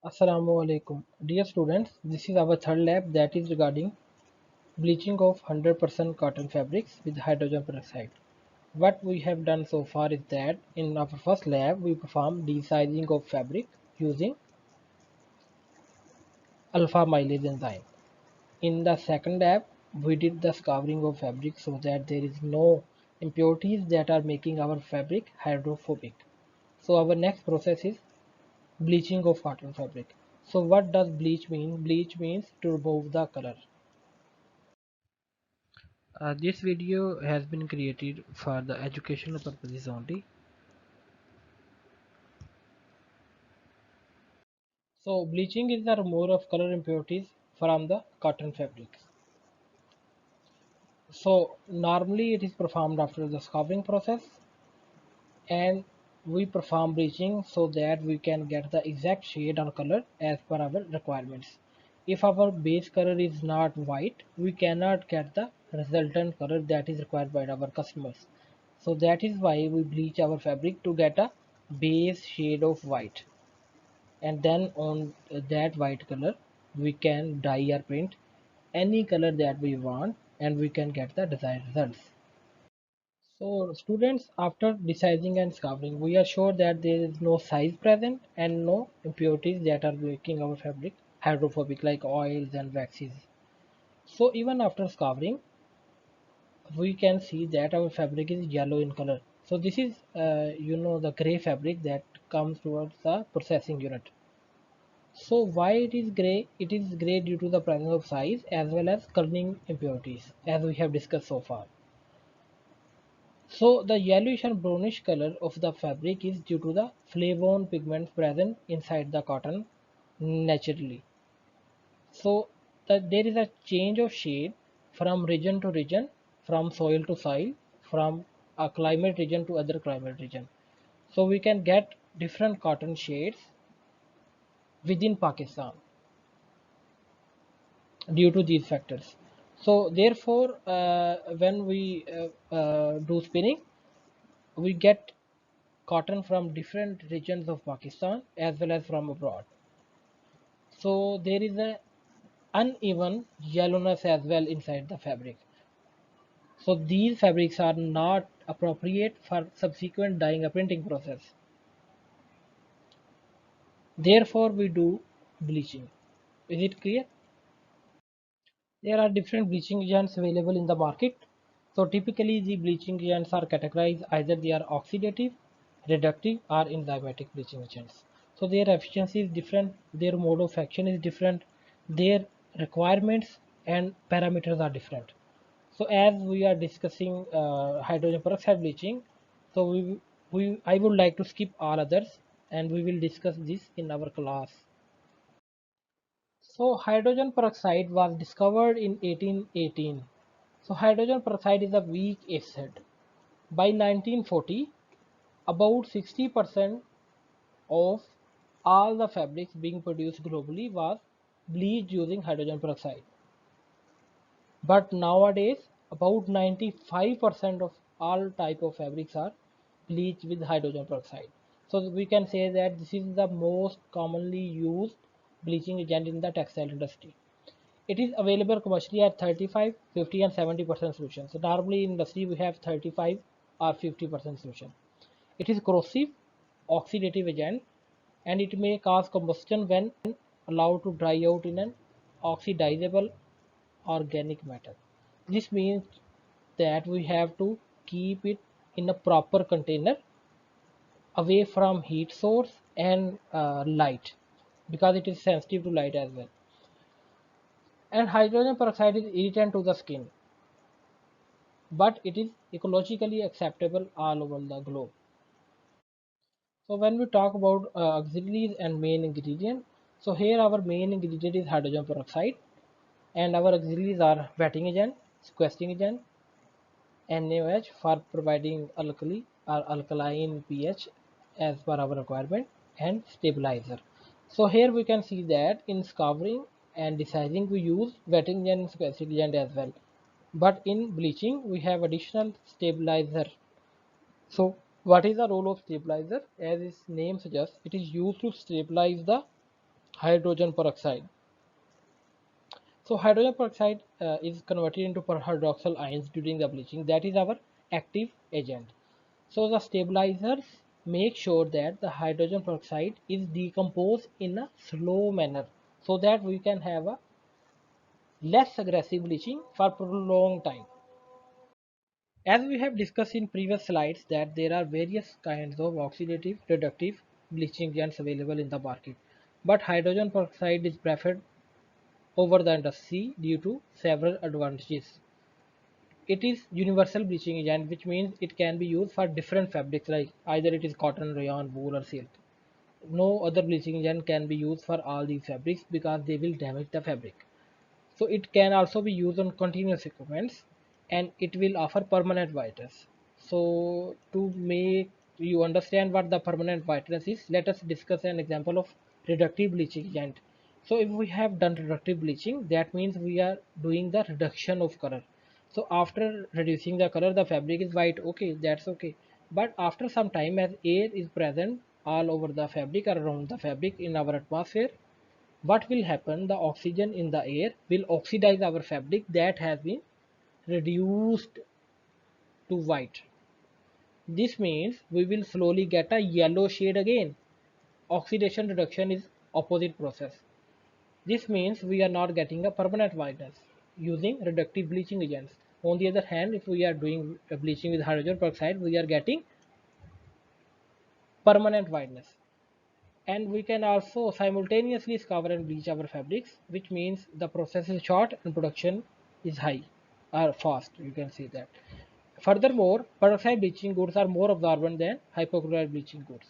Assalamu alaikum. Dear students, this is our third lab that is regarding bleaching of 100% cotton fabrics with hydrogen peroxide. What we have done so far is that in our first lab we performed desizing of fabric using alpha amylase enzyme. In the second lab we did the scouring of fabric so that there is no impurities that are making our fabric hydrophobic. So our next process is bleaching of cotton fabric. So what does bleach mean? Bleach means to remove the color. This video has been created for the educational purposes only. So bleaching is the removal of color impurities from the cotton fabrics. So normally it is performed after the scouring process, and we perform bleaching so that we can get the exact shade or color as per our requirements. If our base color is not white, we cannot get the resultant color that is required by our customers. So that is why we bleach our fabric to get a base shade of white, and then on that white color we can dye or print any color that we want, and we can get the desired results. So students, after deciding and scouring, we are sure that there is no size present and no impurities that are making our fabric hydrophobic like oils and waxes. So even after scouring, we can see that our fabric is yellow in color. So this is the gray fabric that comes towards the processing unit. So why it is gray? It is gray due to the presence of size as well as coloring impurities, as we have discussed so far. So the yellowish and brownish color of the fabric is due to the flavone pigments present inside the cotton naturally. So there is a change of shade from region to region, from soil to soil, from a climate region to other climate region. So we can get different cotton shades within Pakistan due to these factors. So therefore, when we do spinning, we get cotton from different regions of Pakistan as well as from abroad. So there is a uneven yellowness as well inside the fabric. So these fabrics are not appropriate for subsequent dyeing or printing process. Therefore we do bleaching. Is it clear? There are different bleaching agents available in the market. So typically the bleaching agents are categorized either they are oxidative, reductive or enzymatic bleaching agents. So their efficiency is different, their mode of action is different, their requirements and parameters are different. So as we are discussing hydrogen peroxide bleaching, so I would like to skip all others and we will discuss this in our class. So hydrogen peroxide was discovered in 1818. So hydrogen peroxide is a weak acid. By 1940, about 60% of all the fabrics being produced globally was bleached using hydrogen peroxide. But nowadays, about 95% of all type of fabrics are bleached with hydrogen peroxide. So we can say that this is the most commonly used bleaching agent in the textile industry. It is available commercially at 35, 50 and 70% solution. So normally in industry we have 35 or 50% solution. It is corrosive, oxidative agent, and it may cause combustion when allowed to dry out in an oxidizable organic matter. This means that we have to keep it in a proper container away from heat source and light, because it is sensitive to light as well. And hydrogen peroxide is irritant to the skin, but it is ecologically acceptable all over the globe. So when we talk about auxiliaries and main ingredient, so here our main ingredient is hydrogen peroxide, and our auxiliaries are wetting agent, sequestering agent, NaOH for providing alkali or alkaline pH as per our requirement, and stabilizer. So here we can see that in scouring and desizing we use wetting agent and sequestering agent as well. But in bleaching we have additional stabilizer. So what is the role of stabilizer? As its name suggests, it is used to stabilize the hydrogen peroxide. So hydrogen peroxide is converted into hydroxyl ions during the bleaching. That is our active agent. So the stabilizers make sure that the hydrogen peroxide is decomposed in a slow manner so that we can have a less aggressive bleaching for prolonged time. As we have discussed in previous slides that there are various kinds of oxidative reductive bleaching agents available in the market, but hydrogen peroxide is preferred over the industry due to several advantages. It is universal bleaching agent, which means it can be used for different fabrics like either it is cotton, rayon, wool or silk. No other bleaching agent can be used for all these fabrics because they will damage the fabric. So it can also be used on continuous equipments and it will offer permanent whiteness. So to make you understand what the permanent whiteness is, let us discuss an example of reductive bleaching agent. So if we have done reductive bleaching, that means we are doing the reduction of color. So after reducing the color, the fabric is white. Okay, that's okay. But after some time, as air is present all over the fabric or around the fabric in our atmosphere, what will happen? The oxygen in the air will oxidize our fabric that has been reduced to white. This means we will slowly get a yellow shade again. Oxidation reduction is opposite process. This means we are not getting a permanent whiteness using reductive bleaching agents. On the other hand, if we are doing bleaching with hydrogen peroxide, we are getting permanent whiteness. And we can also simultaneously scour and bleach our fabrics, which means the process is short and production is high or fast. You can see that. Furthermore, peroxide bleaching goods are more absorbent than hypochlorite bleaching goods.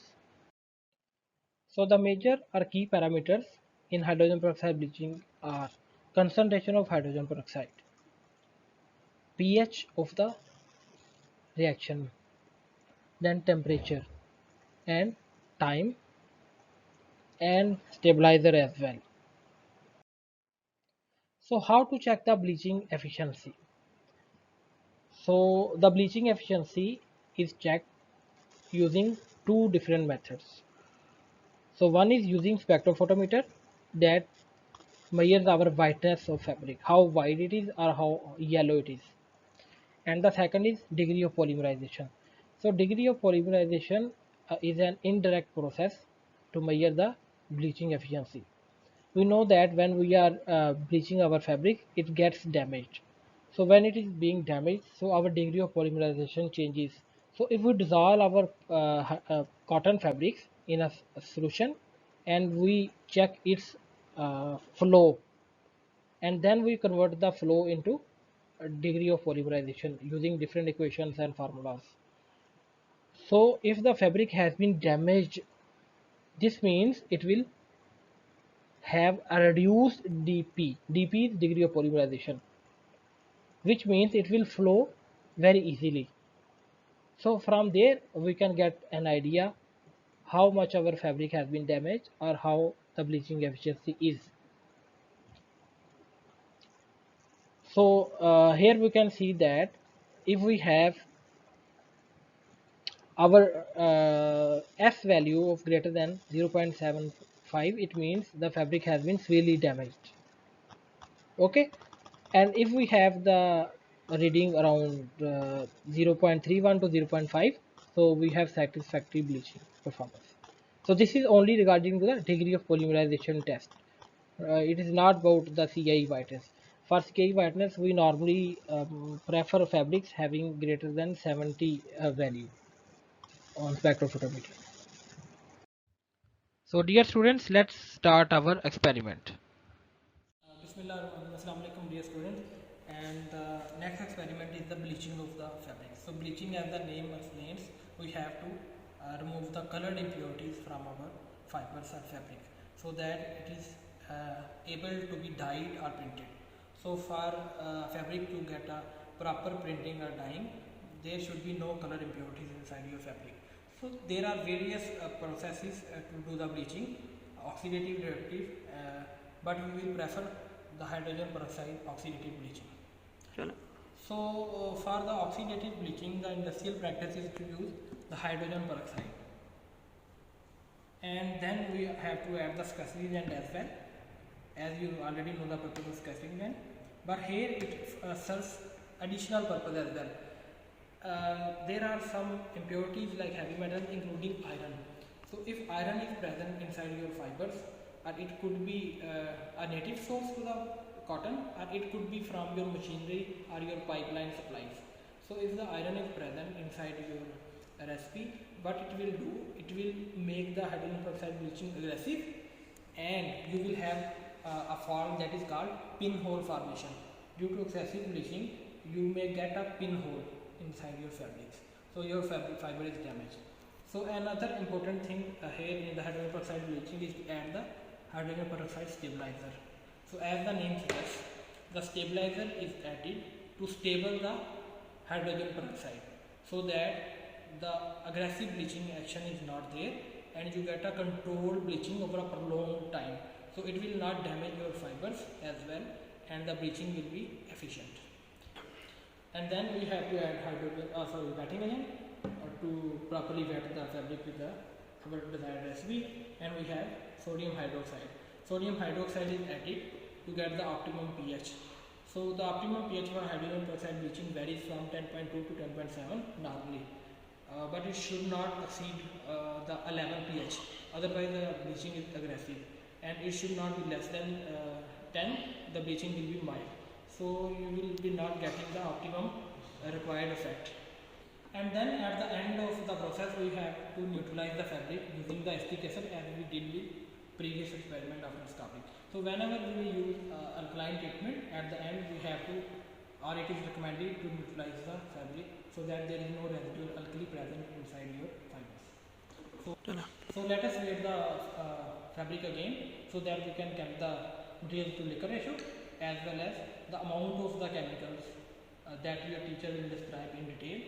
So the major or key parameters in hydrogen peroxide bleaching are concentration of hydrogen peroxide, pH of the reaction, then temperature and time and stabilizer as well. So how to check the bleaching efficiency? So the bleaching efficiency is checked using two different methods. So one is using spectrophotometer that measures our whiteness of fabric, how white it is or how yellow it is. And the second is degree of polymerization. So degree of polymerization is an indirect process to measure the bleaching efficiency. We know that when we are bleaching our fabric, it gets damaged. So when it is being damaged, so our degree of polymerization changes. So if we dissolve our cotton fabrics in a solution and we check its flow, and then we convert the flow into a degree of polymerization using different equations and formulas. So if the fabric has been damaged, this means it will have a reduced dp. Dp is degree of polymerization, which means it will flow very easily. So from there we can get an idea how much our fabric has been damaged or how the bleaching efficiency is. So here we can see that if we have our S value of greater than 0.75, it means the fabric has been severely damaged. Okay, and if we have the reading around 0.31 to 0.5, so we have satisfactory bleaching performance. So this is only regarding the degree of polymerization test. It is not about the CI whiteness. For CI whiteness, we normally prefer fabrics having greater than 70 value on spectrophotometer. So dear students, let's start our experiment. Bismillah, Assalamu alaikum dear students, and the next experiment is the bleaching of the fabric. So bleaching, as the name explains, we have to remove the colored impurities from our fibers or fabric so that it is able to be dyed or printed. So for fabric to get a proper printing or dyeing, there should be no color impurities inside your fabric. So there are various processes to do the bleaching, oxidative, reductive, but we will prefer the hydrogen peroxide oxidative bleaching. Chalo. So for the oxidative bleaching, the industrial practice is to use the hydrogen peroxide. And then we have to add the scattering end as well, as you already know the purpose of scattering end, but here it serves additional purpose as well. There are some impurities like heavy metals including iron. So if iron is present inside your fibers, or it could be a native source to the cotton, or it could be from your machinery or your pipeline supplies. So if the iron is present inside your recipe, what it will do, it will make the hydrogen peroxide bleaching aggressive, and you will have a form that is called pinhole formation. Due to excessive bleaching, you may get a pinhole inside your fabrics, so your fabric fiber is damaged. So another important thing here in the hydrogen peroxide bleaching is to add the hydrogen peroxide stabilizer. So as the name suggests, the stabilizer is added to stable the hydrogen peroxide, so that the aggressive bleaching action is not there, and you get a controlled bleaching over a prolonged time. So it will not damage your fibers as well, and the bleaching will be efficient. And then we have to add wetting agent to properly wet the fabric with our desired recipe. And we have sodium hydroxide. Sodium hydroxide is added to get the optimum pH. So the optimum pH for hydrogen peroxide bleaching varies from 10.2 to 10.7 normally, but it should not exceed the 11 pH, otherwise the bleaching is aggressive, and it should not be less than 10, the bleaching will be mild. So you will be not getting the optimum required effect. And then at the end of the process, we have to neutralize the fabric using the acetic acid, as we did with previous experiment of discovery. So whenever we use alkaline treatment, at the end we have to, or it is recommended to neutralize the fabric so that there is no residual alkali present inside your fibers. So let us weigh the fabric again, so that we can get the material to liquor ratio, as well as the amount of the chemicals that your teacher will describe in detail.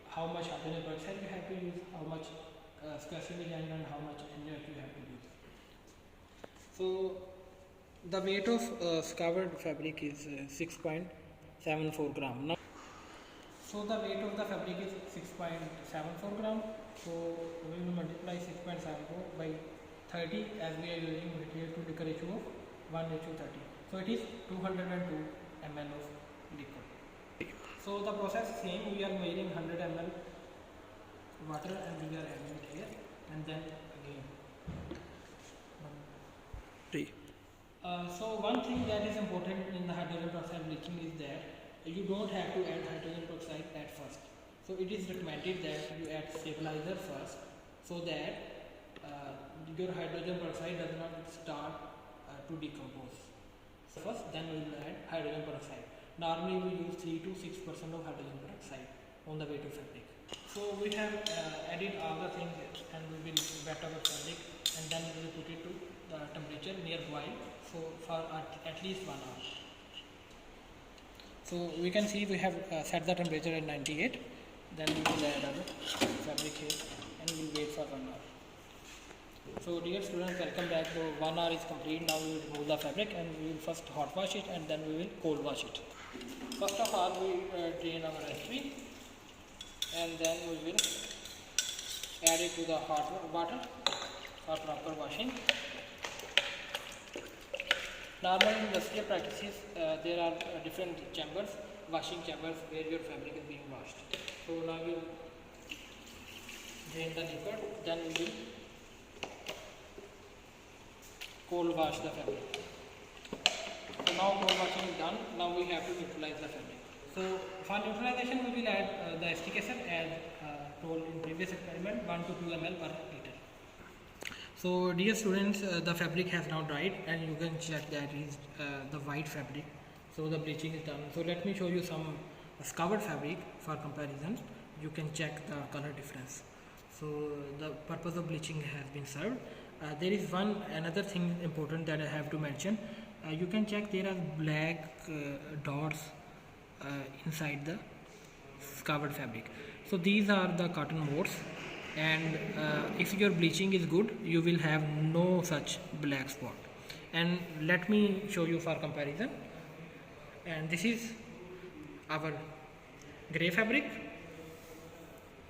How much hydrogen peroxide you have to use, how much scattering agent, and how much NaOH you have to use. So the weight of scoured fabric is 6.74 gram. Now, so the weight of the fabric is 6.74 gram. So we will multiply 6.74 by 30, as we are using material to liquor ratio of 1:30. So it is 202 ml of liquid. So the process is same. We are measuring 100 ml water and we are adding it here, and then again. So one thing that is important in the hydrogen peroxide bleaching is that you don't have to add hydrogen peroxide at first. So it is recommended that you add stabilizer first, so that your hydrogen peroxide does not start to decompose. So first, then we will add hydrogen peroxide. Normally we use 3 to 6% of hydrogen peroxide on the weight of fabric. So we have added all the things, and we will wet our fabric, and then we will put it to the temperature near boil, so for at least 1 hour. So we can see we have set the temperature at 98. Then we will add our fabric here, and we will wait for 1 hour. So dear students, welcome back. So 1 hour is complete. Now we will remove the fabric, and we will first hot wash it, and then we will cold wash it. First of all, we drain our recipe, and then we will add it to the hot water for proper washing. Normally in industrial practices, there are different chambers, washing chambers, where your fabric is being washed. So now we will drain the liquid, then we will cold wash the fabric. So now cold washing is done. Now we have to neutralize the fabric. So for neutralization, we will add the acetic acid, as told in previous experiment, 1 to 2 ml per liter. So dear students, the fabric has now dried, and you can check that is the white fabric. So the bleaching is done. So let me show you some scoured fabric for comparison. You can check the color difference. So the purpose of bleaching has been served. There is another thing important that I have to mention. You can check there are black dots inside the scoured fabric. So these are the cotton modes, and if your bleaching is good, you will have no such black spot. And let me show you for comparison. And this is our grey fabric,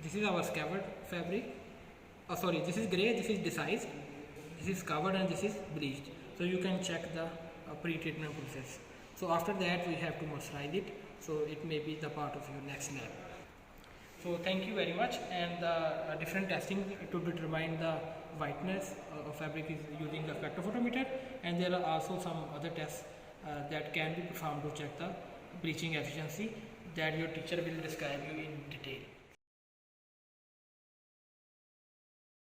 this is our scoured fabric. This is grey, this is decised, This is covered and this is bleached. So you can check the pre-treatment process. So after that we have to moisturize it. So it may be the part of your next lab. So thank you very much. And the different testing to determine the whiteness of fabric is using the spectrophotometer, and there are also some other tests that can be performed to check the bleaching efficiency that your teacher will describe you in detail.